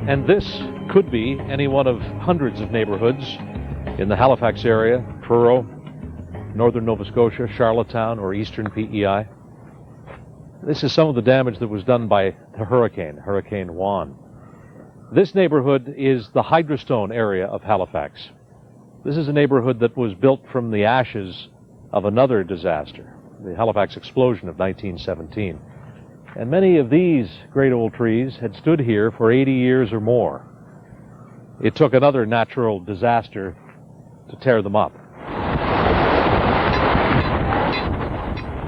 And this could be any one of hundreds of neighborhoods in the Halifax area, Truro, northern Nova Scotia, Charlottetown, or eastern PEI. This is some of the damage that was done by the Hurricane Juan. This neighborhood is the Hydrostone area of Halifax. This is a neighborhood that was built from the ashes of another disaster, the Halifax explosion of 1917. And many of these great old trees had stood here for 80 years or more. It took another natural disaster to tear them up.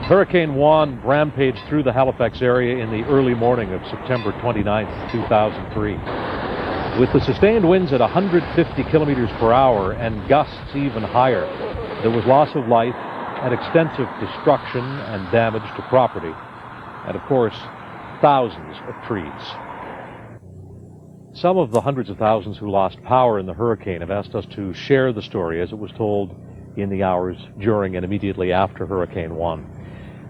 Hurricane Juan rampaged through the Halifax area in the early morning of September 29th, 2003. With the sustained winds at 150 kilometers per hour and gusts even higher, there was loss of life and extensive destruction and damage to property, and of course, thousands of trees. Some of the hundreds of thousands who lost power in the hurricane have asked us to share the story as it was told in the hours during and immediately after Hurricane Juan.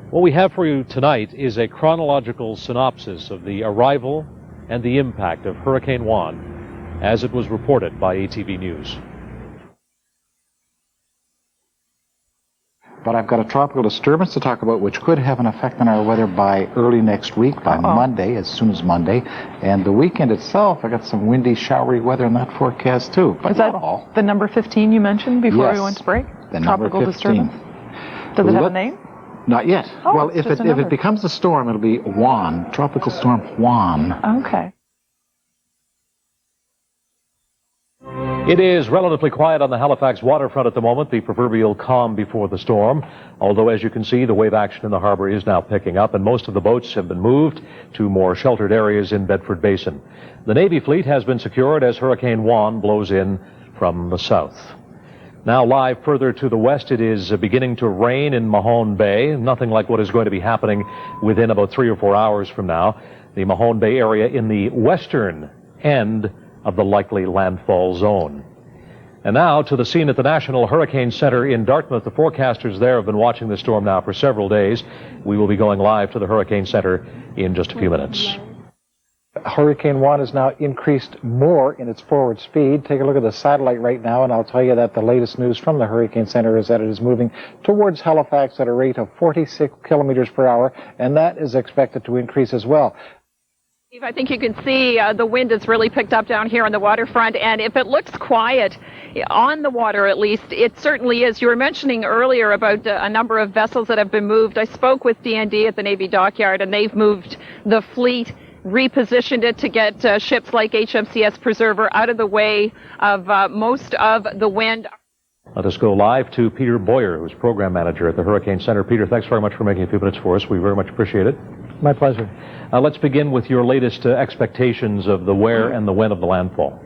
What we have for you tonight is a chronological synopsis of the arrival and the impact of Hurricane Juan as it was reported by ATV News. But I've got a tropical disturbance to talk about which could have an effect on our weather by early next week, by Monday, as soon as Monday. And the weekend itself, I got some windy, showery weather in that forecast too. But is that all. The number 15 you mentioned before Yes, we went to break? The number 15. Disturbance? Does it have a name? Not yet. Oh, well, if it becomes a storm, it'll be Juan, Tropical Storm Juan. Okay. It is relatively quiet on the Halifax waterfront at the moment, the proverbial calm before the storm. Although, as you can see, the wave action in the harbor is now picking up, and most of the boats have been moved to more sheltered areas in Bedford Basin. The Navy fleet has been secured as Hurricane Juan blows in from the south. Now live further to the west, it is beginning to rain in Mahone Bay. Nothing like what is going to be happening within about 3 or 4 hours from now. The Mahone Bay area in the western end of the likely landfall zone. And now to the scene at the National Hurricane Center in Dartmouth. The forecasters there have been watching the storm now for several days. We will be going live to the Hurricane Center in just a few minutes. Hurricane Juan has now increased more in its forward speed. Take a look at the satellite right now, and I'll tell you that the latest news from the Hurricane Center is that it is moving towards Halifax at a rate of 46 kilometers per hour, and that is expected to increase as well. I think you can see the wind has really picked up down here on the waterfront, and if it looks quiet on the water, at least, it certainly is. You were mentioning earlier about a number of vessels that have been moved. I spoke with DND at the Navy Dockyard, and they've moved the fleet, repositioned it to get ships like HMCS Preserver out of the way of most of the wind. Let us go live to Peter Boyer, who's program manager at the Hurricane Center. Peter, thanks very much for making a few minutes for us. We very much appreciate it. My pleasure. Let's begin with your latest expectations of the where and the when of the landfall.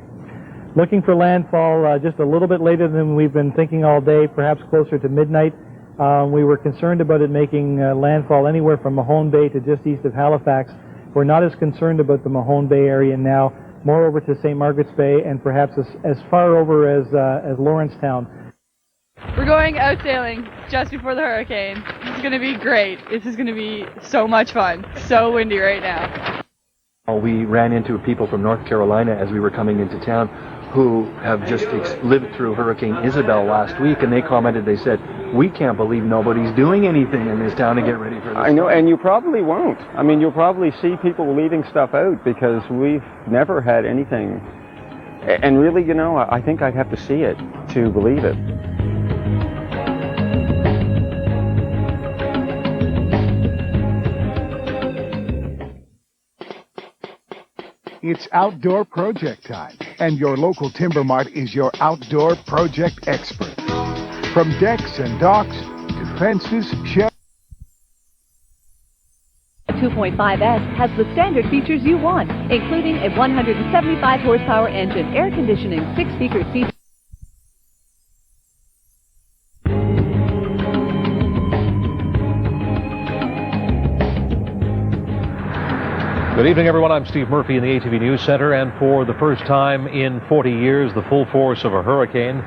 Looking for landfall just a little bit later than we've been thinking all day, perhaps closer to midnight. We were concerned about it making landfall anywhere from Mahone Bay to just east of Halifax. We're not as concerned about the Mahone Bay area now, more over to St. Margaret's Bay and perhaps as far over as Lawrencetown. We're going out sailing just before the hurricane. This is going to be great. This is going to be so much fun. So windy right now. We ran into people from North Carolina as we were coming into town who have just lived through Hurricane Isabel last week, and they commented, they said, we can't believe nobody's doing anything in this town to get ready for this. I know, and you probably won't. I mean, you'll probably see people leaving stuff out because we've never had anything. And really, you know, I think I'd have to see it to believe it. It's outdoor project time, and your local Timber Mart is your outdoor project expert. From decks and docks to fences, shelves. 2.5S has the standard features you want, including a 175 horsepower engine, air conditioning, 6-speaker seats. Good evening, everyone. I'm Steve Murphy in the ATV News Center, and for the first time in 40 years, the full force of a hurricane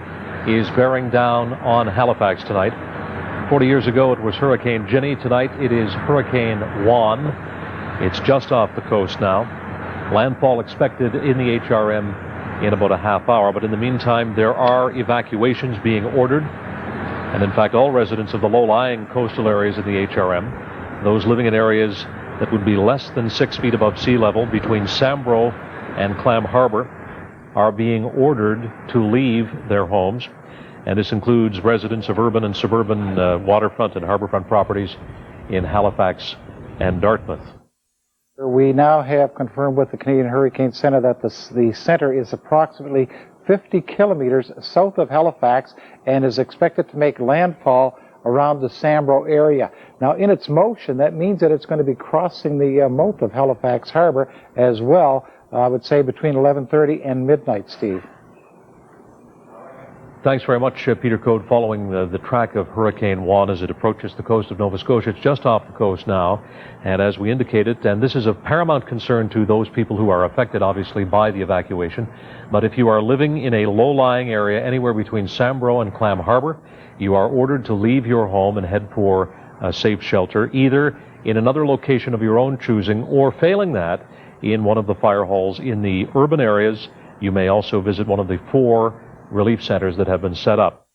is bearing down on Halifax tonight. 40 years ago, it was Hurricane Jenny. Tonight, it is Hurricane Juan. It's just off the coast now. Landfall expected in the HRM in about a half hour, but in the meantime, there are evacuations being ordered. And in fact, all residents of the low-lying coastal areas in the HRM, those living in areas that would be less than 6 feet above sea level between Sambro and Clam Harbor, are being ordered to leave their homes. And this includes residents of urban and suburban waterfront and harborfront properties in Halifax and Dartmouth. We now have confirmed with the Canadian Hurricane Center that the center is approximately 50 kilometers south of Halifax and is expected to make landfall around the Sambro area. Now, in its motion, that means that it's going to be crossing the moat of Halifax Harbor as well, I would say between 11:30 and midnight, Steve. Thanks very much, Peter Code. Following the track of Hurricane Juan as it approaches the coast of Nova Scotia. It's just off the coast now, and as we indicated, and this is of paramount concern to those people who are affected, obviously, by the evacuation, but if you are living in a low-lying area anywhere between Sambro and Clam Harbor, you are ordered to leave your home and head for a safe shelter, either in another location of your own choosing, or failing that, in one of the fire halls in the urban areas. You may also visit one of the 4 relief centers that have been set up.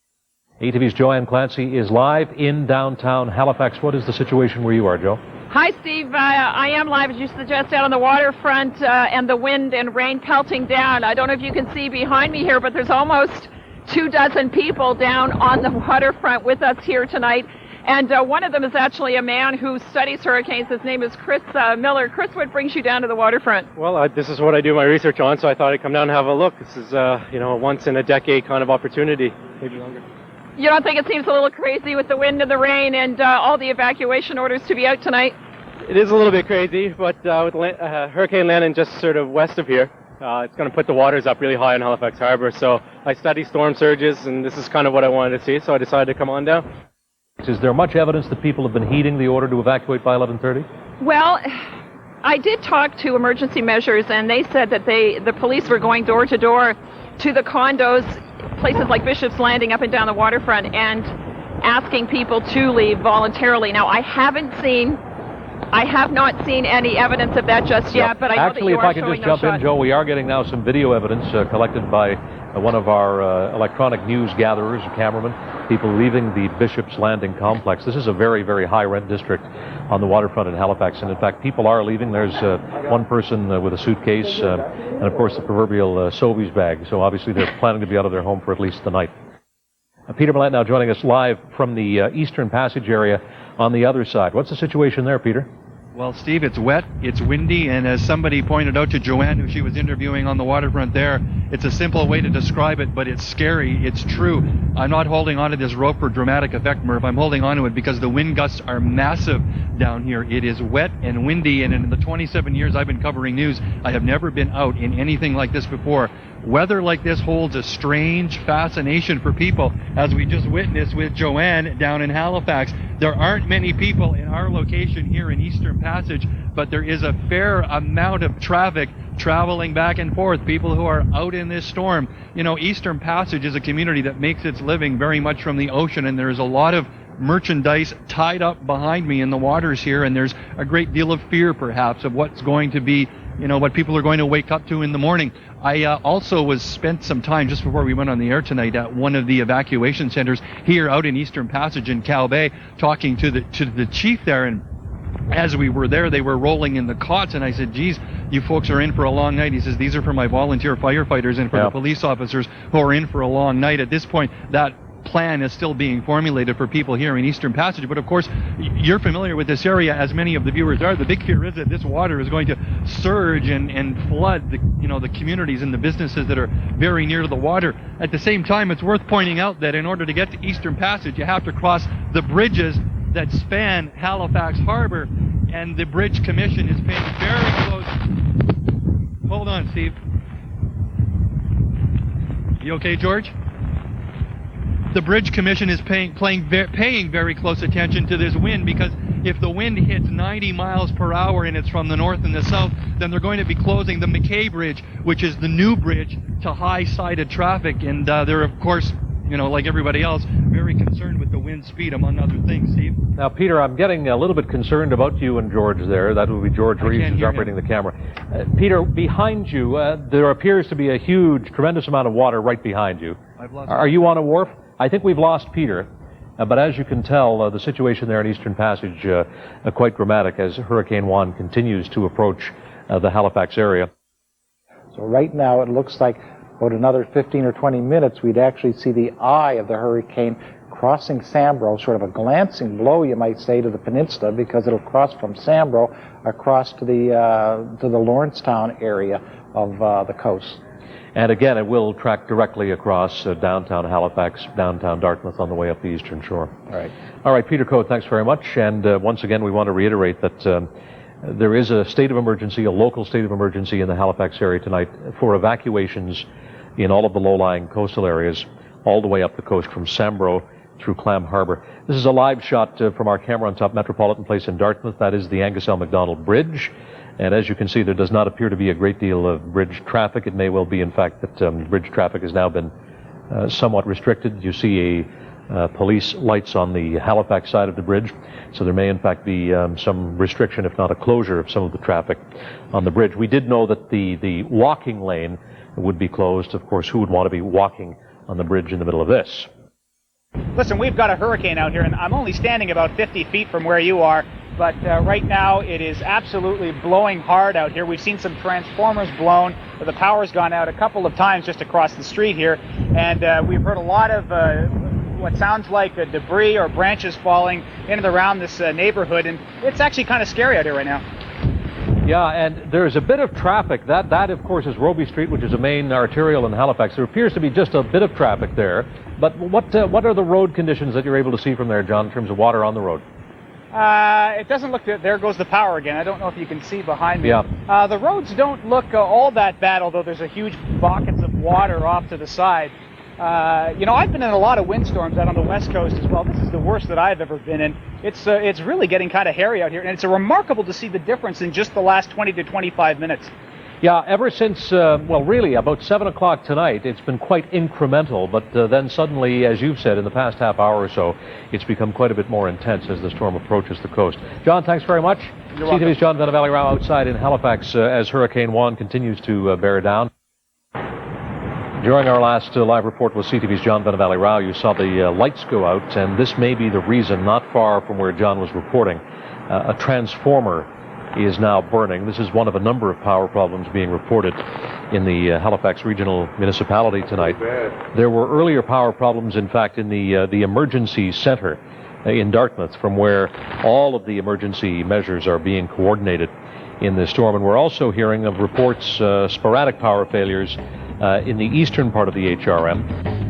ATV's Joanne Clancy is live in downtown Halifax. What is the situation where you are, Joe? Hi, Steve. I am live, as you suggest, out on the waterfront, and the wind and rain pelting down. I don't know if you can see behind me here, but there's almost 24 people down on the waterfront with us here tonight. And one of them is actually a man who studies hurricanes. His name is Chris Miller. Chris, what brings you down to the waterfront? Well, this is what I do my research on, so I thought I'd come down and have a look. This is, a once-in-a-decade kind of opportunity, maybe longer. You don't think it seems a little crazy with the wind and the rain and all the evacuation orders to be out tonight? It is a little bit crazy, but with hurricane landing just sort of west of here, it's going to put the waters up really high in Halifax Harbor. So I study storm surges, and this is kind of what I wanted to see, so I decided to come on down. Is there much evidence that people have been heeding the order to evacuate by 11:30? Well, I did talk to emergency measures, and they said that the police were going door to door to the condos, places like Bishop's Landing up and down the waterfront, and asking people to leave voluntarily. Now, I have not seen any evidence of that just yet, but I know actually, that you if are I could showing just jump in, Joe, we are getting now some video evidence collected by one of our electronic news gatherers, a cameraman, people leaving the Bishop's Landing complex. This is a very, very high-rent district on the waterfront in Halifax, and in fact, people are leaving. There's one person with a suitcase and, of course, the proverbial Sobeys bag, so obviously they're planning to be out of their home for at least the night. Peter Millett now joining us live from the Eastern Passage area on the other side. What's the situation there, Peter? Well, Steve, it's wet, it's windy, and as somebody pointed out to Joanne, who she was interviewing on the waterfront there, it's a simple way to describe it, but it's scary. It's true. I'm not holding onto this rope for dramatic effect, Murph. I'm holding onto it because the wind gusts are massive down here. It is wet and windy, and in the 27 years I've been covering news, I have never been out in anything like this before. Weather like this holds a strange fascination for people, as we just witnessed with Joanne down in Halifax. There aren't many people in our location here in Eastern Passage, but there is a fair amount of traffic traveling back and forth, people who are out in this storm. You know, Eastern Passage is a community that makes its living very much from the ocean, and there's a lot of merchandise tied up behind me in the waters here, and there's a great deal of fear, perhaps, of what's going to be, what people are going to wake up to in the morning. I also spent some time just before we went on the air tonight at one of the evacuation centers here out in Eastern Passage in Cal Bay, talking to the chief there, and as we were there, they were rolling in the cots, and I said, geez, you folks are in for a long night. He says, these are for my volunteer firefighters and for the police officers who are in for a long night. At this point, that plan is still being formulated for people here in Eastern Passage. But of course, you're familiar with this area, as many of the viewers are. The big fear is that this water is going to surge and flood the communities and the businesses that are very near to the water. At the same time, it's worth pointing out that in order to get to Eastern Passage, you have to cross the bridges that span Halifax Harbor, and the Bridge Commission is paying very close. Hold on, Steve. You okay, George? The Bridge Commission is paying very close attention to this wind, because if the wind hits 90 miles per hour and it's from the north and the south, then they're going to be closing the McKay Bridge, which is the new bridge, to high-sided traffic. And they're, of course, like everybody else, very concerned with the wind speed, among other things, Steve. Now, Peter, I'm getting a little bit concerned about you and George there. That would be George Reeves who's operating the camera. Peter, behind you, there appears to be a huge, tremendous amount of water right behind you. Are you on a wharf? I think we've lost Peter. But as you can tell, the situation there in Eastern Passage quite dramatic as Hurricane Juan continues to approach the Halifax area. So right now it looks like about another 15 or 20 minutes we'd actually see the eye of the hurricane crossing Sambro, sort of a glancing blow, you might say, to the peninsula, because it'll cross from Sambro across to the Lawrencetown area of the coast. And again, it will track directly across downtown Halifax, downtown Dartmouth on the way up the eastern shore. All right, Peter Coate, thanks very much. And once again, we want to reiterate that there is a state of emergency, a local state of emergency in the Halifax area tonight for evacuations in all of the low-lying coastal areas, all the way up the coast from Sambro through Clam Harbour. This is a live shot from our camera on top Metropolitan Place in Dartmouth. That is the Angus L. MacDonald Bridge. And as you can see, there does not appear to be a great deal of bridge traffic. It may well be, in fact, that bridge traffic has now been somewhat restricted. You see police lights on the Halifax side of the bridge, so there may, in fact, be some restriction, if not a closure, of some of the traffic on the bridge. We did know that the walking lane would be closed. Of course, who would want to be walking on the bridge in the middle of this? Listen, we've got a hurricane out here, and I'm only standing about 50 feet from where you are. But right now, it is absolutely blowing hard out here. We've seen some transformers blown. The power's gone out a couple of times just across the street here. And we've heard a lot of what sounds like debris or branches falling in and around this neighborhood. And it's actually kind of scary out here right now. Yeah, and there's a bit of traffic. That, of course, is Roby Street, which is a main arterial in Halifax. There appears to be just a bit of traffic there. But what are the road conditions that you're able to see from there, John, in terms of water on the road? It doesn't look good. There goes the power again. I don't know if you can see behind me. Yeah. The roads don't look all that bad, although there's a huge buckets of water off to the side. I've been in a lot of windstorms out on the West Coast as well. This is the worst that I've ever been in. It's really getting kind of hairy out here, and it's remarkable to see the difference in just the last 20 to 25 minutes. Yeah, ever since, really, about 7 o'clock tonight, it's been quite incremental, but then suddenly, as you've said, in the past half hour or so, it's become quite a bit more intense as the storm approaches the coast. John, thanks very much. CTV's John Vanavalley-Rao outside in Halifax as Hurricane Juan continues to bear down. During our last live report with CTV's John Vanavalley-Rao, you saw the lights go out, and this may be the reason, not far from where John was reporting, a transformer is now burning. This is one of a number of power problems being reported in the Halifax Regional Municipality tonight. There were earlier power problems, in fact, in the emergency center in Dartmouth, from where all of the emergency measures are being coordinated in this storm. And we're also hearing of reports, sporadic power failures in the eastern part of the HRM.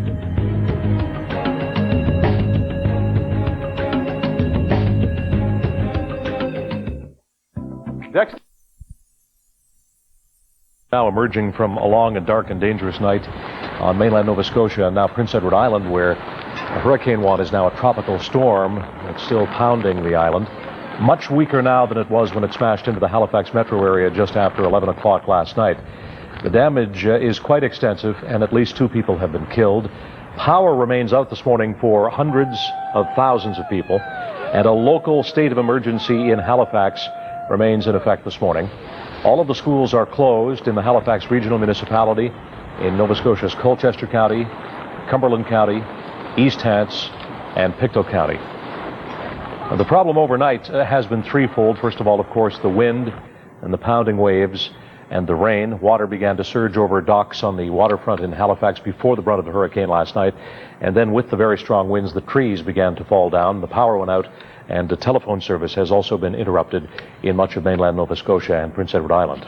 Next. Now emerging from a long and dark and dangerous night on mainland Nova Scotia and now Prince Edward Island, where Hurricane Juan is now a tropical storm that's still pounding the island. Much weaker now than it was when it smashed into the Halifax metro area just after 11 o'clock last night. The damage is quite extensive, and at least 2 people have been killed. Power remains out this morning for hundreds of thousands of people, and a local state of emergency in Halifax remains in effect this morning. All of the schools are closed in the Halifax Regional Municipality, in Nova Scotia's Colchester County, Cumberland County, East Hants, and Pictou County. The problem overnight has been threefold. First of all, of course, the wind and the pounding waves and the rain. Water began to surge over docks on the waterfront in Halifax before the brunt of the hurricane last night. And then with the very strong winds, the trees began to fall down. The power went out, and the telephone service has also been interrupted in much of mainland Nova Scotia and Prince Edward Island.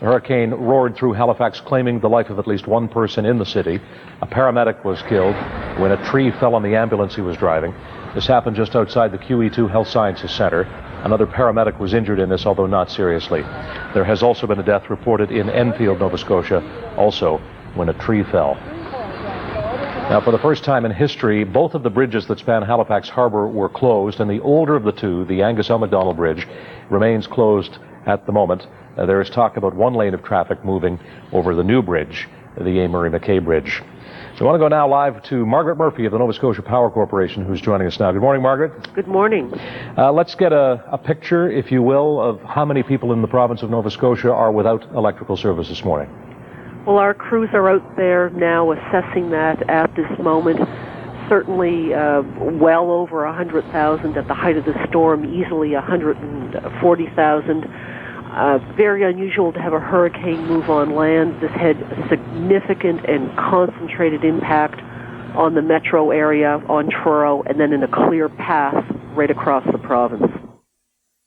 The hurricane roared through Halifax, claiming the life of at least one person in the city. A paramedic was killed when a tree fell on the ambulance he was driving. This happened just outside the QE2 Health Sciences Center. Another paramedic was injured in this, although not seriously. There has also been a death reported in Enfield, Nova Scotia, also when a tree fell. Now, for the first time in history, both of the bridges that span Halifax Harbour were closed, and the older of the two, the Angus L. MacDonald Bridge, remains closed at the moment. There is talk about one lane of traffic moving over the new bridge, the A. Murray McKay Bridge. So I want to go now live to Margaret Murphy of the Nova Scotia Power Corporation, who's joining us now. Good morning, Margaret. Good morning. Let's get a picture, if you will, of how many people in the province of Nova Scotia are without electrical service this morning. Well, our crews are out there now assessing that at this moment. Certainly well over 100,000 at the height of the storm, easily 140,000. Very unusual to have a hurricane move on land. This had a significant and concentrated impact on the metro area, on Truro, and then in a clear path right across the province.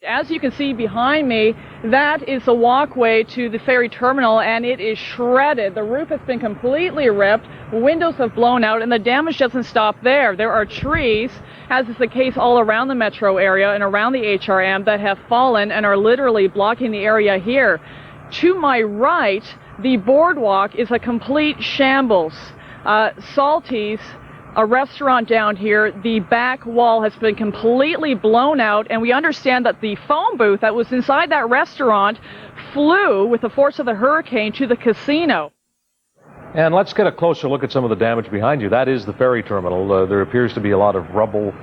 As you can see behind me, that is the walkway to the ferry terminal, and it is shredded. The roof has been completely ripped, windows have blown out, and the damage doesn't stop there. There are trees, as is the case all around the metro area and around the HRM, that have fallen and are literally blocking the area here. To my right, the boardwalk is a complete shambles. Salty's, a restaurant down here, the back wall has been completely blown out, and we understand that the phone booth that was inside that restaurant flew with the force of the hurricane to the casino. And let's get a closer look at some of the damage behind you. That is the ferry terminal. There appears to be a lot of rubble,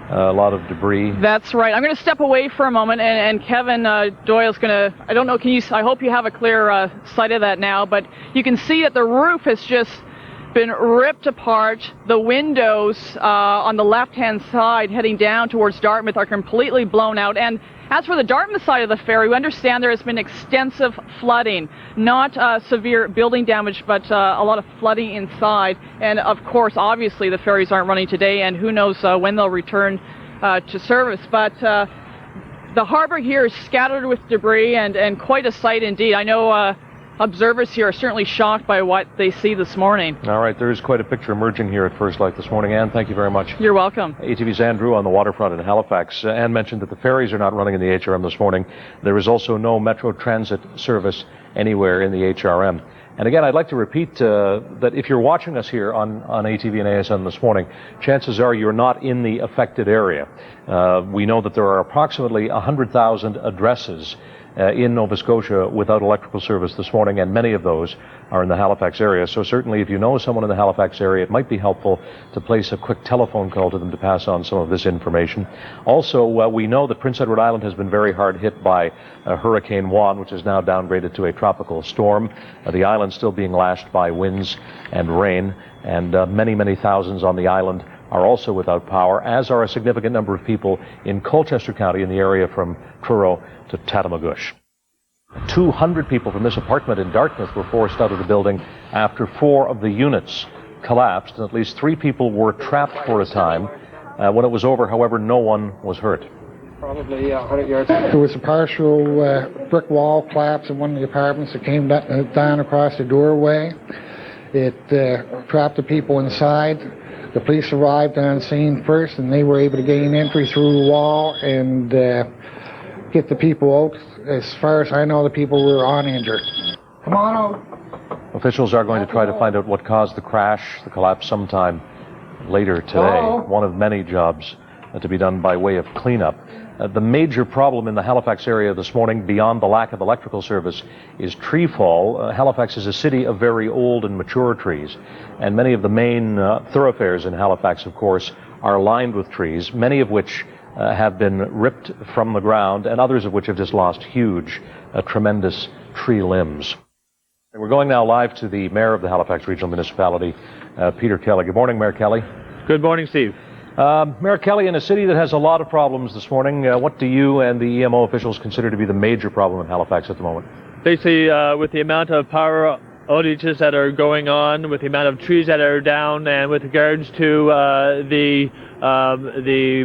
a lot of debris. That's right. I'm going to step away for a moment, and Kevin Doyle's going to, I don't know, I hope you have a clear sight of that now, but you can see that the roof has just been ripped apart. The windows on the left-hand side heading down towards Dartmouth are completely blown out. And as for the Dartmouth side of the ferry, we understand there has been extensive flooding, not severe building damage, but a lot of flooding inside. And of course, obviously, the ferries aren't running today, and who knows when they'll return to service. But the harbor here is scattered with debris, and quite a sight indeed. I know observers here are certainly shocked by what they see this morning. All right, there is quite a picture emerging here at First Light this morning. Ann, thank you very much. You're welcome. ATV's Andrew on the waterfront in Halifax. Ann mentioned that the ferries are not running in the HRM this morning. There is also no Metro Transit service anywhere in the HRM. And again, I'd like to repeat that if you're watching us here on ATV and ASN this morning, chances are you're not in the affected area. We know that there are approximately 100,000 addresses in Nova Scotia without electrical service this morning, and many of those are in the Halifax area. So certainly if you know someone in the Halifax area, it might be helpful to place a quick telephone call to them to pass on some of this information. Also, we know that Prince Edward Island has been very hard hit by Hurricane Juan, which is now downgraded to a tropical storm. The island still being lashed by winds and rain, and many, many thousands on the island are also without power, as are a significant number of people in Colchester County in the area from Truro to Tatamagouche. 200 people from this apartment in Dartmouth were forced out of the building after 4 of the units collapsed, and at least 3 people were trapped for a time. When it was over, however, no one was hurt. Probably 100 yards. There was a partial brick wall collapse in one of the apartments that came down across the doorway. It trapped the people inside. The police arrived on scene first, and they were able to gain entry through the wall and get the people out. As far as I know, the people were uninjured. Come on out. Officials are going to try to find out what caused the crash, the collapse, sometime later today. Hello? One of many jobs to be done by way of cleanup. The major problem in the Halifax area this morning, beyond the lack of electrical service, is tree fall. Halifax is a city of very old and mature trees, and many of the main thoroughfares in Halifax, of course, are lined with trees, many of which have been ripped from the ground, and others of which have just lost huge, tremendous tree limbs. And we're going now live to the mayor of the Halifax Regional Municipality, Peter Kelly. Good morning, Mayor Kelly. Good morning, Steve. Mayor Kelly, in a city that has a lot of problems this morning, what do you and the EMO officials consider to be the major problem in Halifax at the moment? Basically, with the amount of power outages that are going on, with the amount of trees that are down, and with regards to the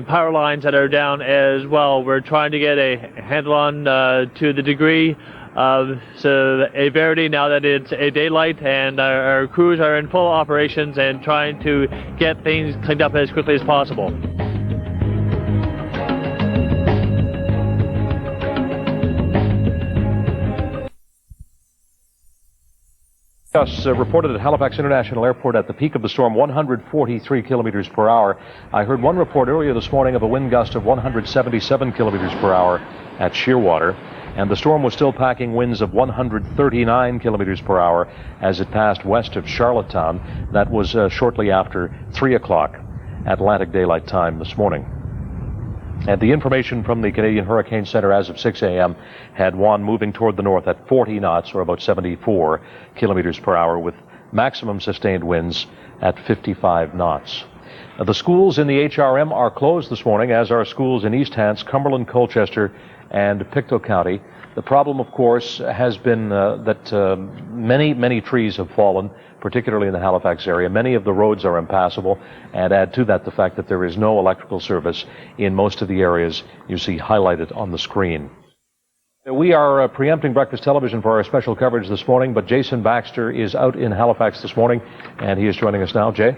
power lines that are down as well, we're trying to get a handle on to the degree of severity now that it's a daylight, and our crews are in full operations and trying to get things cleaned up as quickly as possible. Reported at Halifax International Airport at the peak of the storm, 143 kilometers per hour. I heard one report earlier this morning of a wind gust of 177 kilometers per hour at Shearwater. and the storm was still packing winds of 139 kilometers per hour as it passed west of Charlottetown. That was shortly after 3 o'clock Atlantic Daylight Time this morning. And the information from the Canadian Hurricane Center as of 6 a.m. had Juan moving toward the north at 40 knots, or about 74 kilometers per hour, with maximum sustained winds at 55 knots. The schools in the HRM are closed this morning, as are schools in East Hants, Cumberland, Colchester, and Pictou County. The problem, of course, has been that many trees have fallen, particularly in the Halifax area. Many of the roads are impassable, and add to that the fact that there is no electrical service in most of the areas you see highlighted on the screen. We are preempting Breakfast Television for our special coverage this morning, but Jason Baxter is out in Halifax this morning, and he is joining us now. Jay?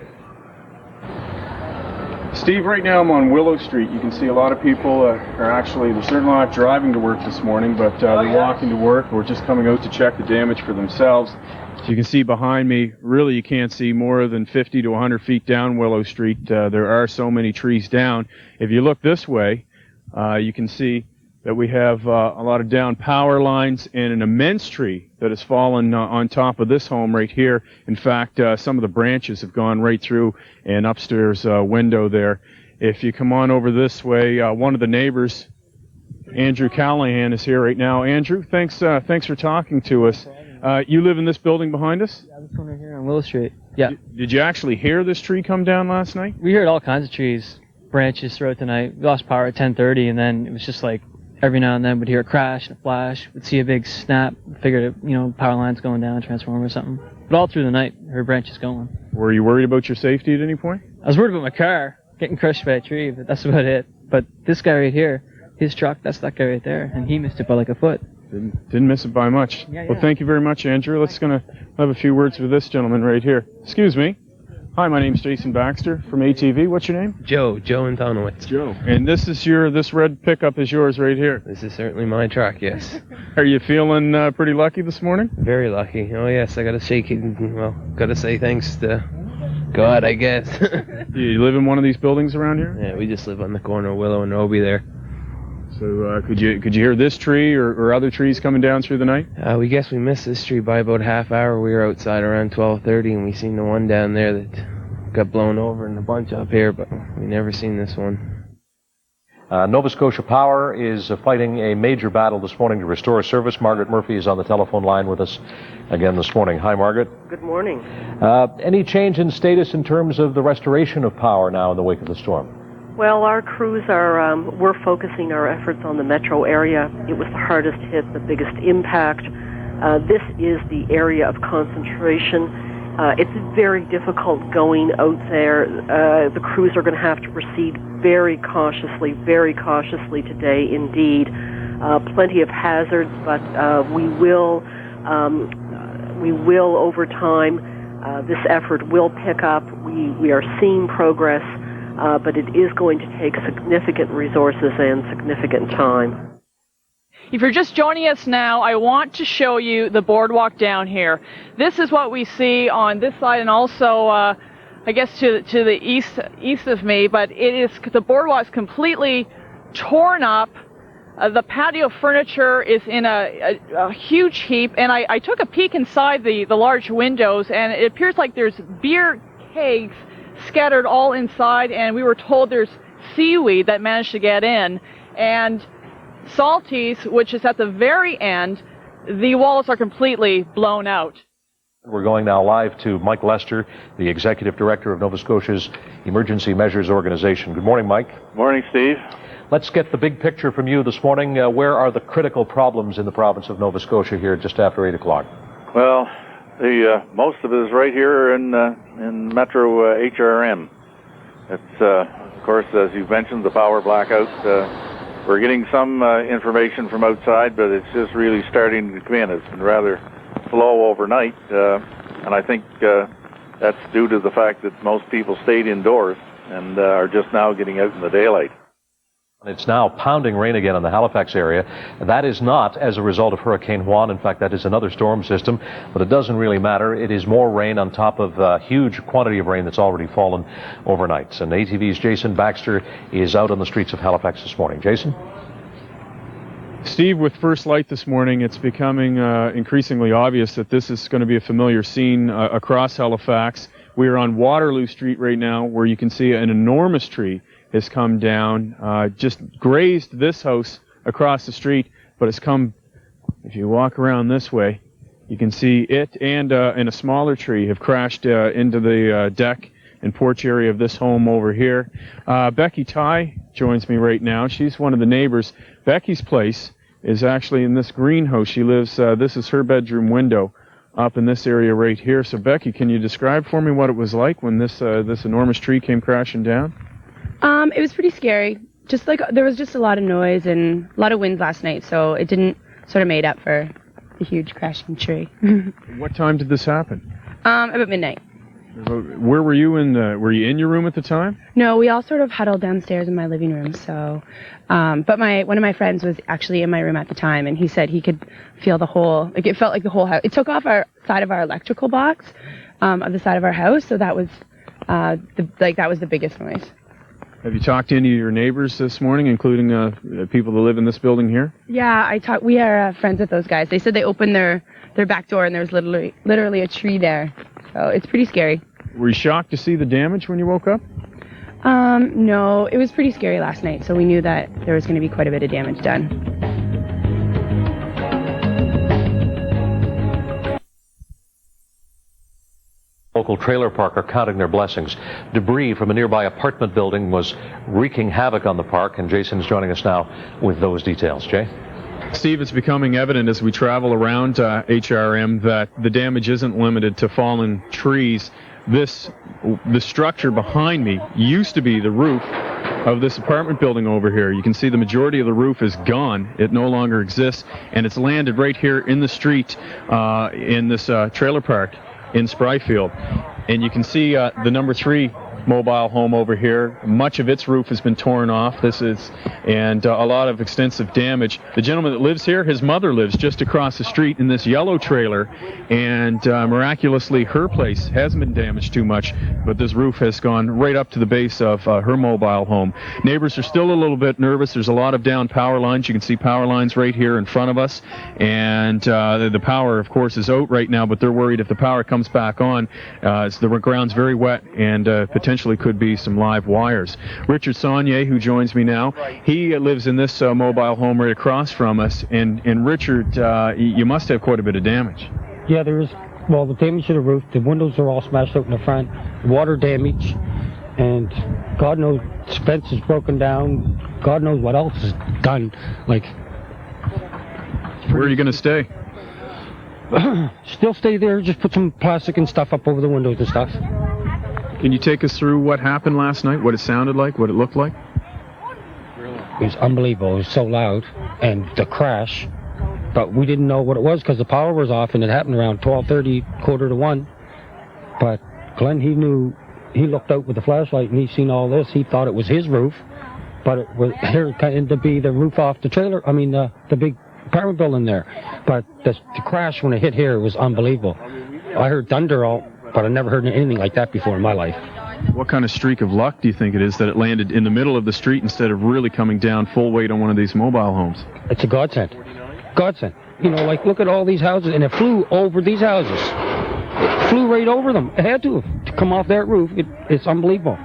Steve, right now I'm on Willow Street. You can see a lot of people they're certainly not driving to work this morning, but they're walking to work or just coming out to check the damage for themselves. So you can see behind me, really you can't see more than 50 to 100 feet down Willow Street. There are so many trees down. If you look this way, you can see that we have a lot of down power lines and an immense tree that has fallen on top of this home right here. In fact, some of the branches have gone right through an upstairs window there. If you come on over this way, one of the neighbors, Andrew Callahan, is here right now. Andrew, thanks for talking to us. You live in this building behind us? Yeah, this one right here on Willow Street. Yeah. Did you actually hear this tree come down last night? We heard all kinds of trees, branches throughout the night. We lost power at 10:30, and then it was just like every now and then we'd hear a crash and a flash. We'd see a big snap. Figured, power lines going down, transformer or something. But all through the night, heard branches going. Were you worried about your safety at any point? I was worried about my car getting crushed by a tree, but that's about it. But this guy right here, his truck, that's that guy right there, and he missed it by like a foot. Didn't miss it by much. Yeah. Well, thank you very much, Andrew. Let's have a few words with this gentleman right here. Excuse me. Hi, my name's Jason Baxter from ATV. What's your name? Joe Antonowitz. Joe. And this red pickup is yours right here. This is certainly my truck, yes. Are you feeling pretty lucky this morning? Very lucky. Oh yes, I gotta say thanks to God, I guess. Do you live in one of these buildings around here? Yeah, we just live on the corner of Willow and Roby there. So could you hear this tree or other trees coming down through the night? We guess we missed this tree by about a half hour. We were outside around 12:30 and we seen the one down there that got blown over and a bunch up here, but we never seen this one. Nova Scotia Power is fighting a major battle this morning to restore service. Margaret Murphy is on the telephone line with us again this morning. Hi, Margaret. Good morning. Any change in status in terms of the restoration of power now in the wake of the storm? Well, our crews we're focusing our efforts on the metro area. It was the hardest hit, the biggest impact. This is the area of concentration. It's very difficult going out there. The crews are going to have to proceed very cautiously today indeed. Plenty of hazards, but we will over time. This effort will pick up. We are seeing progress. But it is going to take significant resources and significant time. If you're just joining us now, I want to show you the boardwalk down here. This is what we see on this side and also, I guess, to the east of me, but the boardwalk is completely torn up. The patio furniture is in a huge heap, and I took a peek inside the large windows, and it appears like there's beer kegs scattered all inside, and we were told there's seaweed that managed to get in, and Salties, which is at the very end, the walls are completely blown out. We're going now live to Mike Lester, the Executive Director of Nova Scotia's Emergency Measures Organization. Good morning, Mike. Morning, Steve. Let's get the big picture from you this morning. Where are the critical problems in the province of Nova Scotia here just after 8 o'clock? Well, most of it is right here in Metro HRM. It's, of course, as you've mentioned, the power blackout. We're getting some information from outside, but it's just really starting to come in. It's been rather slow overnight, and I think that's due to the fact that most people stayed indoors and are just now getting out in the daylight. It's now pounding rain again in the Halifax area. That is not as a result of Hurricane Juan. In fact, that is another storm system, but it doesn't really matter. It is more rain on top of a huge quantity of rain that's already fallen overnight. And ATV's Jason Baxter is out on the streets of Halifax this morning. Jason? Well, Steve, with first light this morning, it's becoming increasingly obvious that this is going to be a familiar scene across Halifax. We are on Waterloo Street right now, where you can see an enormous tree has come down, just grazed this house across the street, but it's come, if you walk around this way, you can see it and a smaller tree have crashed into the deck and porch area of this home over here. Becky Ty joins me right now. She's one of the neighbors. Becky's place is actually in this greenhouse. She lives, this is her bedroom window up in this area right here. So Becky, can you describe for me what it was like when this enormous tree came crashing down? It was pretty scary. Just like there was just a lot of noise and a lot of wind last night, so it didn't sort of made up for the huge crashing tree. What time did this happen? About midnight. Where were you were you in your room at the time? No, we all sort of huddled downstairs in my living room. So, but one of my friends was actually in my room at the time, and he said he could feel it felt like the whole house. It took off our side of our electrical box, of the side of our house. So that was, that was the biggest noise. Have you talked to any of your neighbors this morning, including people that live in this building here? Yeah, we are friends with those guys. They said they opened their back door and there was literally a tree there. So it's pretty scary. Were you shocked to see the damage when you woke up? No, it was pretty scary last night, so we knew that there was going to be quite a bit of damage done. Local trailer park are counting their blessings. Debris from a nearby apartment building was wreaking havoc on the park, and Jason's joining us now with those details. Jay? Steve, it's becoming evident as we travel around HRM that the damage isn't limited to fallen trees. The structure behind me used to be the roof of this apartment building over here. You can see the majority of the roof is gone. It no longer exists, and it's landed right here in the street in this trailer park in Spryfield. And you can see the number 3 mobile home over here. Much of its roof has been torn off. And a lot of extensive damage. The gentleman that lives here, his mother lives just across the street in this yellow trailer, and miraculously her place hasn't been damaged too much, but this roof has gone right up to the base of her mobile home. Neighbors are still a little bit nervous. There's a lot of down power lines. You can see power lines right here in front of us, and the power, of course, is out right now, but they're worried if the power comes back on, the ground's very wet and potentially could be some live wires. Richard Saunier, who joins me now, he lives in this mobile home right across from us. And Richard, you must have quite a bit of damage. Yeah, there is. Well, the damage to the roof, the windows are all smashed out in the front, water damage, and God knows fence is broken down. God knows what else is done. Where are you going to stay? Still stay there, just put some plastic and stuff up over the windows and stuff. Can you take us through what happened last night, what it sounded like, what it looked like? It was unbelievable. It was so loud, and the crash, but we didn't know what it was because the power was off, and it happened around 12:30, 1:45. But Glenn, he knew, he looked out with the flashlight, and he seen all this. He thought it was his roof, but it was here kind to be the roof off the trailer. I mean, the big apartment building there. But the crash when it hit here was unbelievable. I heard thunder but I never heard anything like that before in my life. What kind of streak of luck do you think it is that it landed in the middle of the street instead of really coming down full weight on one of these mobile homes? It's a godsend. Godsend. You know, look at all these houses, and it flew over these houses. It flew right over them. It had to come off that roof. It's unbelievable.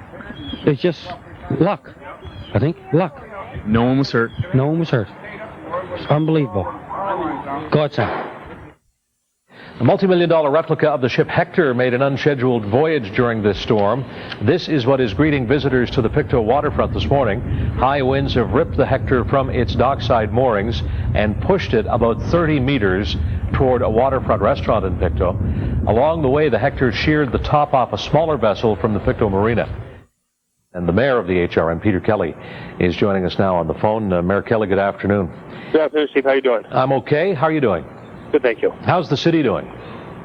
It's just luck. I think luck. No one was hurt. No one was hurt. It's unbelievable. Godsend. A multi-million-dollar replica of the ship Hector made an unscheduled voyage during this storm. This is what is greeting visitors to the Pictou waterfront this morning. High winds have ripped the Hector from its dockside moorings and pushed it about 30 meters toward a waterfront restaurant in Pictou. Along the way, the Hector sheared the top off a smaller vessel from the Pictou Marina. And the mayor of the HRM, Peter Kelly, is joining us now on the phone. Mayor Kelly, good afternoon. Good afternoon, Steve. How are you doing? I'm okay. How are you doing? Good, thank you. How's the city doing?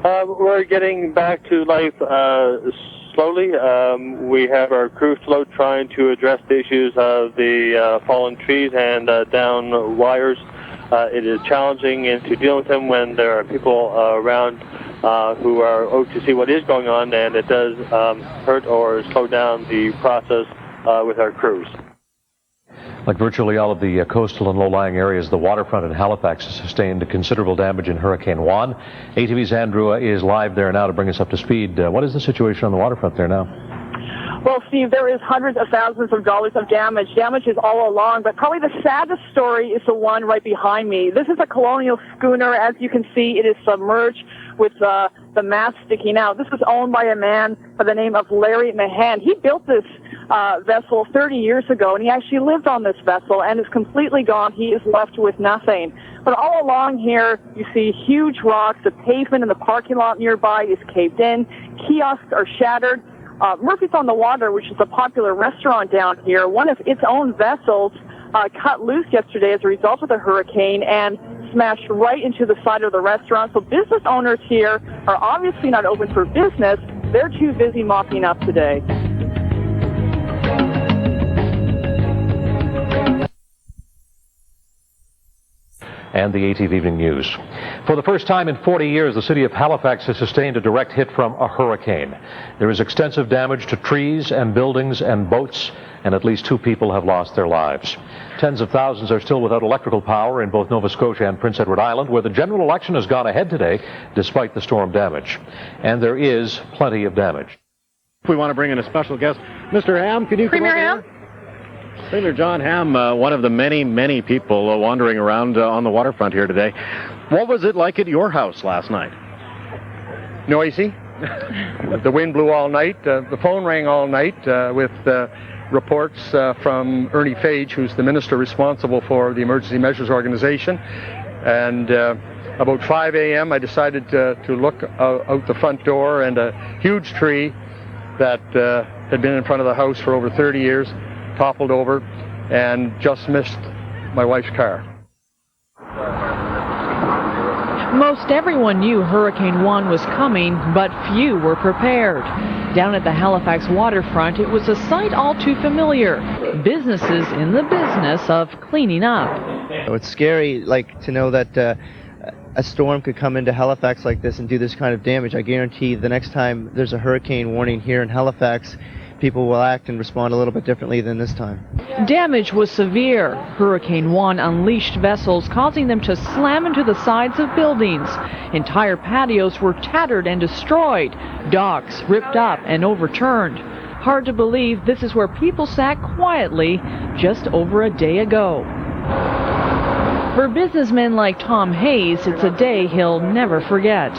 We're getting back to life slowly. We have our crew float trying to address the issues of the fallen trees and down wires. It is challenging to deal with them when there are people around who are out to see what is going on, and it does hurt or slow down the process with our crews. Like virtually all of the coastal and low-lying areas, the waterfront in Halifax has sustained considerable damage in Hurricane Juan. ATV's Andrew is live there now to bring us up to speed. What is the situation on the waterfront there now? Well, Steve, there is hundreds of thousands of dollars of damage. Damage is all along, but probably the saddest story is the one right behind me. This is a colonial schooner. As you can see, it is submerged with the mast sticking out. This was owned by a man by the name of Larry Mahan. He built this vessel 30 years ago, and he actually lived on this vessel, and is completely gone. He is left with nothing. But all along here, you see huge rocks. The pavement in the parking lot nearby is caved in. Kiosks are shattered. Murphy's on the Water, which is a popular restaurant down here, one of its own vessels cut loose yesterday as a result of the hurricane and smashed right into the side of the restaurant. So business owners here are obviously not open for business. They're too busy mopping up today. And the ATV Evening News. For the first time in 40 years, the city of Halifax has sustained a direct hit from a hurricane. There is extensive damage to trees and buildings and boats, and at least 2 people have lost their lives. Tens of thousands are still without electrical power in both Nova Scotia and Prince Edward Island, where the general election has gone ahead today despite the storm damage. And there is plenty of damage. We want to bring in a special guest. Mr. Ham, can you come over here? Premier John Ham, one of the many, many people wandering around on the waterfront here today. What was it like at your house last night? Noisy. The wind blew all night. The phone rang all night with reports from Ernie Fage, who's the minister responsible for the Emergency Measures Organization. And about 5 a.m., I decided to look out the front door, and a huge tree that had been in front of the house for over 30 years toppled over and just missed my wife's car. Most everyone knew Hurricane Juan was coming, but few were prepared. Down at the Halifax waterfront, it was a sight all too familiar. Businesses in the business of cleaning up. It's scary, to know that a storm could come into Halifax like this and do this kind of damage. I guarantee the next time there's a hurricane warning here in Halifax, people will act and respond a little bit differently than this time. Damage was severe. Hurricane Juan unleashed vessels, causing them to slam into the sides of buildings. Entire patios were tattered and destroyed. Docks ripped up and overturned. Hard to believe this is where people sat quietly just over a day ago. For businessmen like Tom Hayes, it's a day he'll never forget.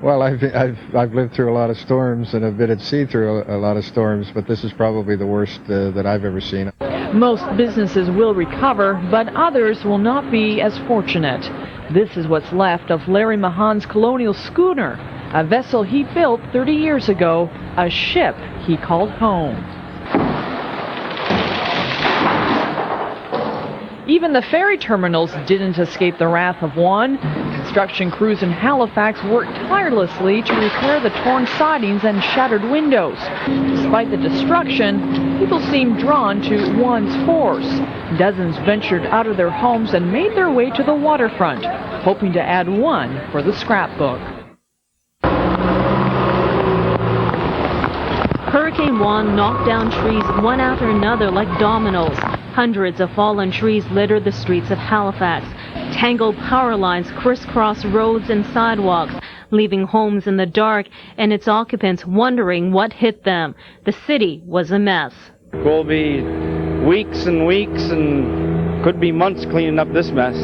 Well, I've lived through a lot of storms, and I've been at sea through a lot of storms, but this is probably the worst that I've ever seen. Most businesses will recover, but others will not be as fortunate. This is what's left of Larry Mahan's colonial schooner, a vessel he built 30 years ago, a ship he called home. Even the ferry terminals didn't escape the wrath of Juan. Construction crews in Halifax worked tirelessly to repair the torn sidings and shattered windows. Despite the destruction, people seemed drawn to Juan's force. Dozens ventured out of their homes and made their way to the waterfront, hoping to add one for the scrapbook. Hurricane Juan knocked down trees one after another like dominoes. Hundreds of fallen trees littered the streets of Halifax. Tangled power lines crisscrossed roads and sidewalks, leaving homes in the dark and its occupants wondering what hit them. The city was a mess. We'll be weeks and weeks and could be months cleaning up this mess.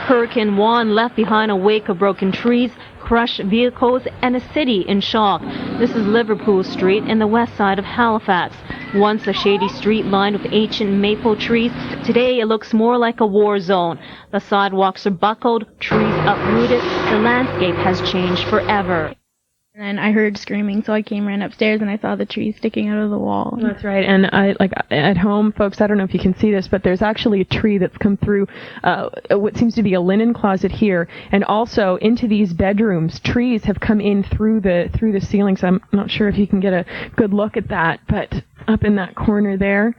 Hurricane Juan left behind a wake of broken trees, crushed vehicles, and a city in shock. This is Liverpool Street in the west side of Halifax. Once a shady street lined with ancient maple trees, today it looks more like a war zone. The sidewalks are buckled, trees uprooted. The landscape has changed forever. And I heard screaming, so I ran upstairs, and I saw the trees sticking out of the wall. That's right. And at home, folks, I don't know if you can see this, but there's actually a tree that's come through what seems to be a linen closet here, and also into these bedrooms. Trees have come in through the ceilings. I'm not sure if you can get a good look at that, but up in that corner there,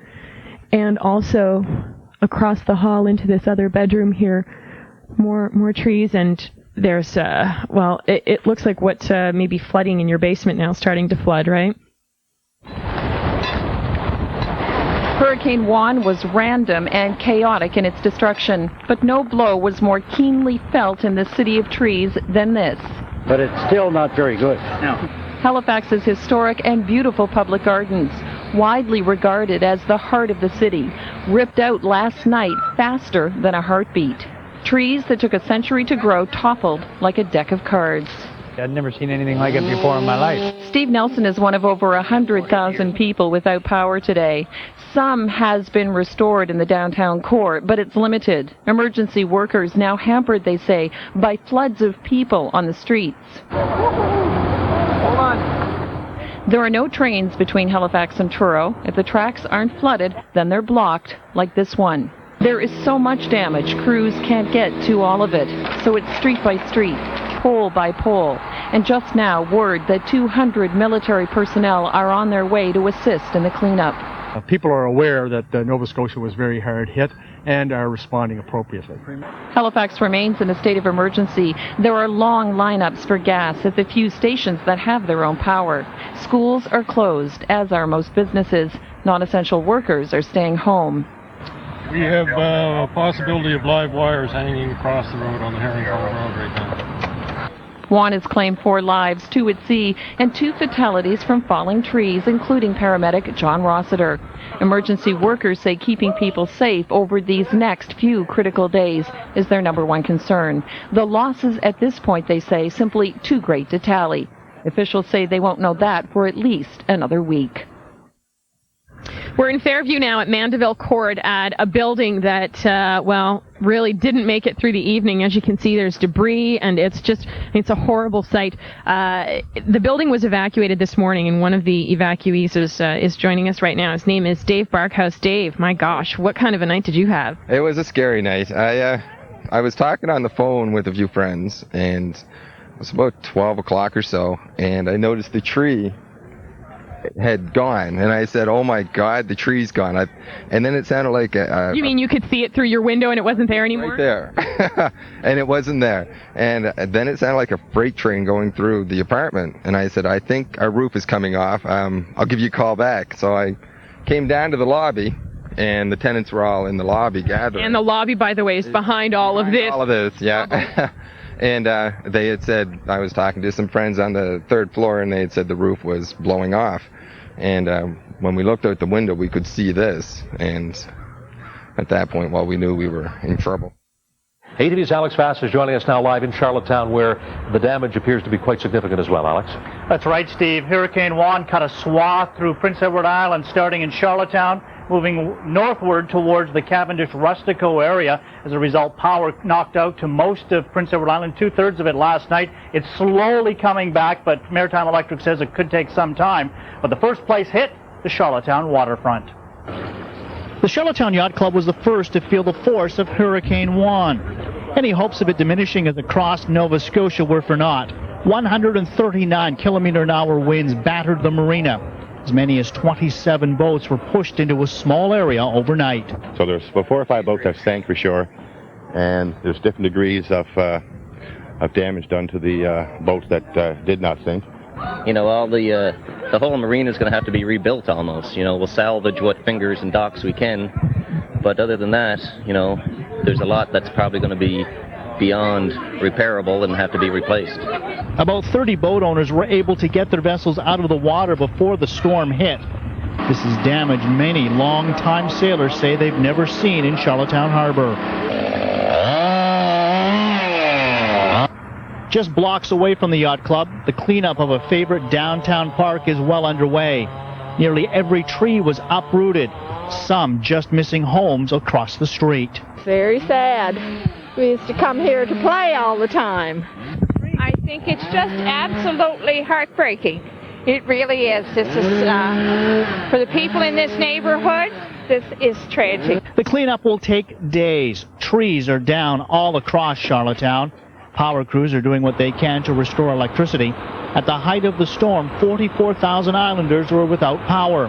and also across the hall into this other bedroom here, more trees. And there's, it looks like what maybe flooding in your basement now, starting to flood, right? Hurricane Juan was random and chaotic in its destruction, but no blow was more keenly felt in the city of trees than this. But it's still not very good. No. Halifax's historic and beautiful public gardens, widely regarded as the heart of the city, ripped out last night faster than a heartbeat. Trees that took a century to grow toppled like a deck of cards. I'd never seen anything like it before in my life. Steve Nelson is one of over 100,000 people without power today. Some has been restored in the downtown core, but it's limited. Emergency workers now hampered, they say, by floods of people on the streets. Hold on. There are no trains between Halifax and Truro. If the tracks aren't flooded, then they're blocked, like this one. There is so much damage, crews can't get to all of it. So it's street by street, pole by pole. And just now, word that 200 military personnel are on their way to assist in the cleanup. People are aware that Nova Scotia was very hard hit and are responding appropriately. Halifax remains in a state of emergency. There are long lineups for gas at the few stations that have their own power. Schools are closed, as are most businesses. Non-essential workers are staying home. We have a possibility of live wires hanging across the road on the Hurricane Road right now. Juan has claimed 4 lives, 2 at sea, and 2 fatalities from falling trees, including paramedic John Rossiter. Emergency workers say keeping people safe over these next few critical days is their number one concern. The losses at this point, they say, simply too great to tally. Officials say they won't know that for at least another week. We're in Fairview now at Mandeville Court at a building that, really didn't make it through the evening. As you can see, there's debris, and it's a horrible sight. The building was evacuated this morning, and one of the evacuees is joining us right now. His name is Dave Barkhouse. Dave, my gosh, what kind of a night did you have? It was a scary night. I was talking on the phone with a few friends, and it was about 12 o'clock or so, and I noticed the tree had gone, and I said, "Oh my God, the tree's gone!" And then it sounded like you mean you could see it through your window and it wasn't there anymore? Right there, and it wasn't there. And then it sounded like a freight train going through the apartment. And I said, "I think our roof is coming off. I'll give you a call back." So I came down to the lobby, and the tenants were all in the lobby gathering. And the lobby, by the way, is behind all of this. All of this, yeah. And they had said, I was talking to some friends on the 3rd floor, and they had said the roof was blowing off. And when we looked out the window, we could see this. And at that point, well, we knew we were in trouble. ATV's Alex Vass is joining us now live in Charlottetown, where the damage appears to be quite significant as well. Alex? That's right, Steve. Hurricane Juan cut a swath through Prince Edward Island, starting in Charlottetown, moving northward towards the Cavendish-Rustico area. As a result, power knocked out to most of Prince Edward Island, 2/3 of it last night. It's slowly coming back, but Maritime Electric says it could take some time. But the first place hit, the Charlottetown waterfront. The Charlottetown Yacht Club was the first to feel the force of Hurricane Juan. Any hopes of it diminishing as it crossed Nova Scotia were for naught. 139 kilometer-an-hour winds battered the marina. As many as 27 boats were pushed into a small area overnight. So there's 4 or 5 boats that sank for sure, and there's different degrees of damage done to the boats that did not sink. You know, all the whole marina is going to have to be rebuilt almost. You know, we'll salvage what fingers and docks we can, but other than that, you know, there's a lot that's probably going to be beyond repairable and have to be replaced. About 30 boat owners were able to get their vessels out of the water before the storm hit. This has damaged many long-time sailors say they've never seen in Charlottetown Harbor. Just blocks away from the yacht club, the cleanup of a favorite downtown park is well underway. Nearly every tree was uprooted, some just missing homes across the street. Very sad. We used to come here to play all the time. I think it's just absolutely heartbreaking. It really is. This is, for the people in this neighborhood, this is tragic. The cleanup will take days. Trees are down all across Charlottetown. Power crews are doing what they can to restore electricity. At the height of the storm, 44,000 islanders were without power.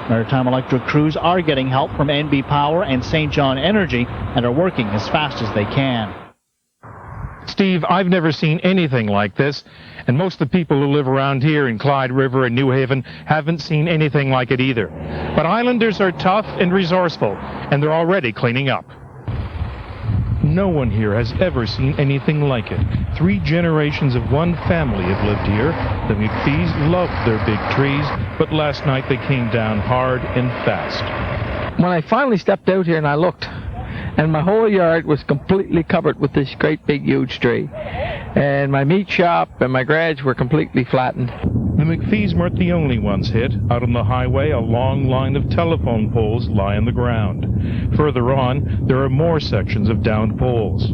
Maritime Electric crews are getting help from NB Power and St. John Energy and are working as fast as they can. Steve, I've never seen anything like this, and most of the people who live around here in Clyde River and New Haven haven't seen anything like it either. But Islanders are tough and resourceful, and they're already cleaning up. No one here has ever seen anything like it. 3 generations of one family have lived here. The McPhees loved their big trees, but last night they came down hard and fast. When I finally stepped out here and I looked, and my whole yard was completely covered with this great big huge tree. And my meat shop and my garage were completely flattened. The McPhees weren't the only ones hit. Out on the highway, a long line of telephone poles lie on the ground. Further on, there are more sections of downed poles.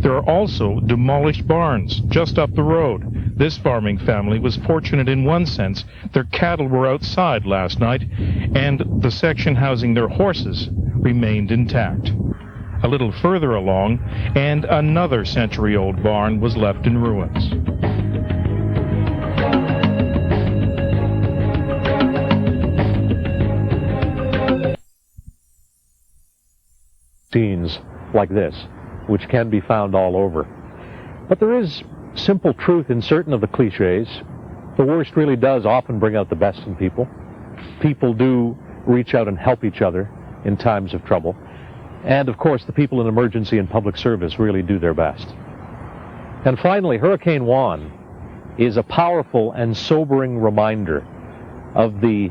There are also demolished barns just up the road. This farming family was fortunate in one sense. Their cattle were outside last night, and the section housing their horses remained intact. A little further along, and another century-old barn was left in ruins. Scenes like this, which can be found all over. But there is simple truth in certain of the cliches. The worst really does often bring out the best in people. People do reach out and help each other in times of trouble. And, of course, the people in emergency and public service really do their best. And finally, Hurricane Juan is a powerful and sobering reminder of the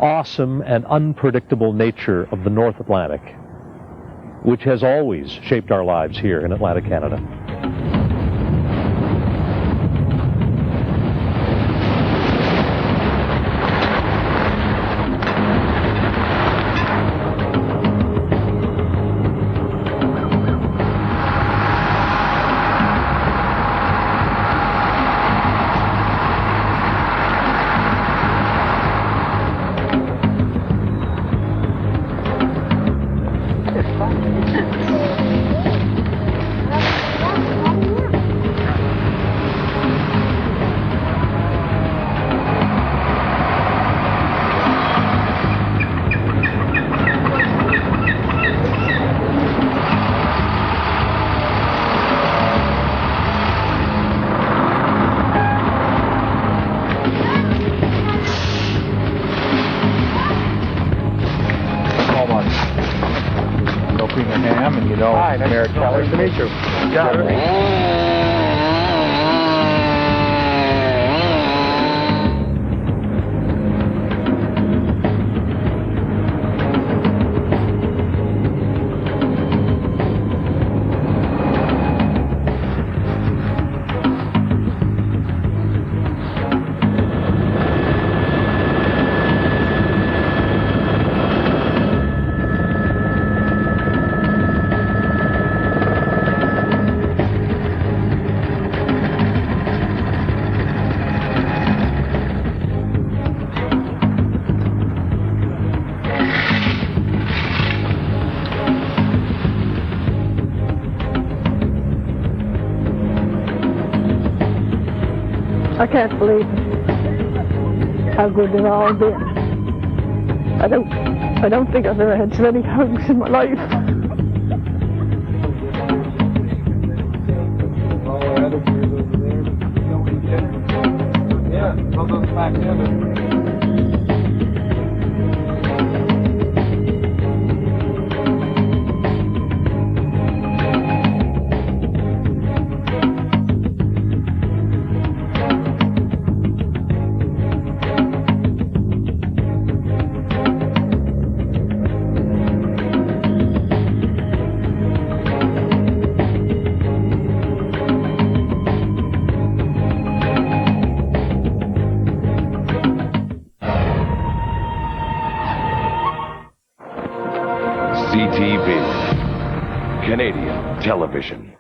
awesome and unpredictable nature of the North Atlantic, which has always shaped our lives here in Atlantic Canada. Nice to meet you. I can't believe how good they've all been. I don't think I've ever had so many hugs in my life. Yeah, all those back together. CTV, Canadian Television.